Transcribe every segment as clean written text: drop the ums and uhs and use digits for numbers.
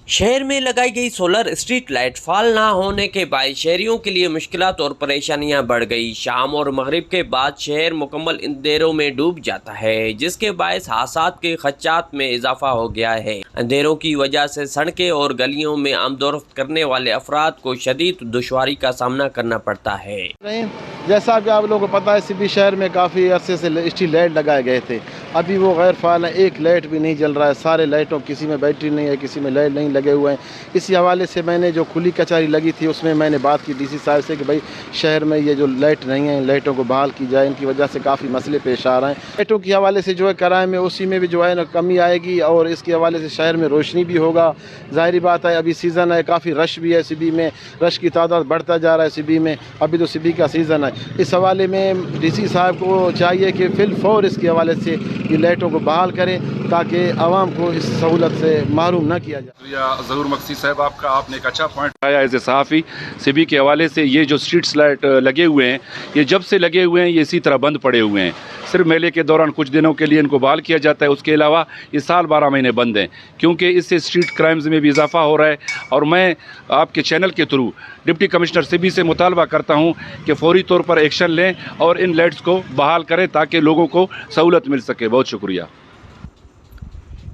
शहर में लगाई गई सोलर स्ट्रीट लाइट फाल ना होने के बाद शहरियों के लिए मुश्किलात और परेशानियां बढ़ गई। शाम और मगरिब के बाद शहर मुकम्मल अंधेरों में डूब जाता है, जिसके बायस हादसात के खदशात में इजाफा हो गया है। अंधेरों की वजह से सड़कें और गलियों में आमदोरफ्त करने वाले अफराद को शदीद दुश्वारी का सामना करना पड़ता है। जैसा कि आप लोगों को पता है, सिटी शहर में काफ़ी अरसे से स्ट्रीट लाइट लगाए गए थे, अभी वो गैर फाल है। एक लाइट भी नहीं जल रहा है, सारे लाइटों किसी में बैटरी नहीं है, किसी में लाइट नहीं लगे हुए हैं। इसी हवाले से मैंने जो खुली कचहरी लगी थी उसमें मैंने बात की डीसी साहब से कि भाई शहर में ये जो लाइट नहीं है, लाइटों को बहाल की जाए, इनकी वजह से काफ़ी मसले पेश आ रहे हैं। लाइटों के हवाले से जो है किराए में उसी में भी जो है ना कमी आएगी, और इसके हवाले से शहर में रोशनी भी होगा। ज़ाहिर बात है, अभी सीज़न है, काफ़ी रश भी है सिबी में, रश की तादाद बढ़ता जा रहा है सिबी में, अभी तो सिबी का सीज़न है। इस हवाले में डीसी साहब को चाहिए कि फिल फौर इसके हवाले से ये लाइटों को बहाल करें ताकि आवाम को इस सहूलत से महरूम न किया जाए। ज़हूर मक्सी साहब, आपने एक अच्छा पॉइंट आया एज ए सहाफ़ी। सिबी के हवाले से ये जो स्ट्रीट्स लाइट लगे हुए हैं, ये जब से लगे हुए हैं ये इसी तरह बंद पड़े हुए हैं। सिर्फ मेले के दौरान कुछ दिनों के लिए इनको बहाल किया जाता है, उसके अलावा ये साल 12 महीने बंद हैं, क्योंकि इससे स्ट्रीट क्राइम्स में भी इजाफा हो रहा है। और मैं आपके चैनल के थ्रू डिप्टी कमिश्नर सिबी से मुतालबा करता हूँ कि फौरी तौर पर एक्शन लें और इन लाइट्स को बहाल करें ताकि लोगों को सहूलत मिल सके। बहुत शुक्रिया।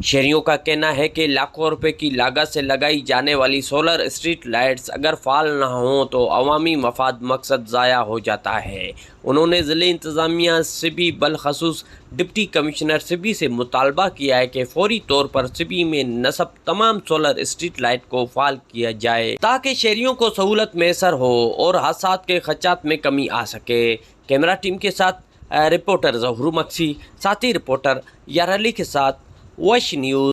शहरियों का कहना है कि लाखों रुपए की लागत से लगाई जाने वाली सोलर स्ट्रीट लाइट्स अगर फाल ना हो तो अवामी मफाद मकसद ज़ाया हो जाता है। उन्होंने ज़िले इंतज़ामिया सिबी बलखसूस डिप्टी कमिश्नर सिबी से मुतालबा किया है कि फौरी तौर पर सिबी में नस्ब तमाम सोलर स्ट्रीट लाइट को फाल किया जाए ताकि शहरियों को सहूलत मैसर हो और हादसात के खदशात में कमी आ सके। कैमरा टीम के साथ रिपोर्टर ज़हूर मक्सी, साथी रिपोर्टर यार अली के साथ वॉच न्यूज़।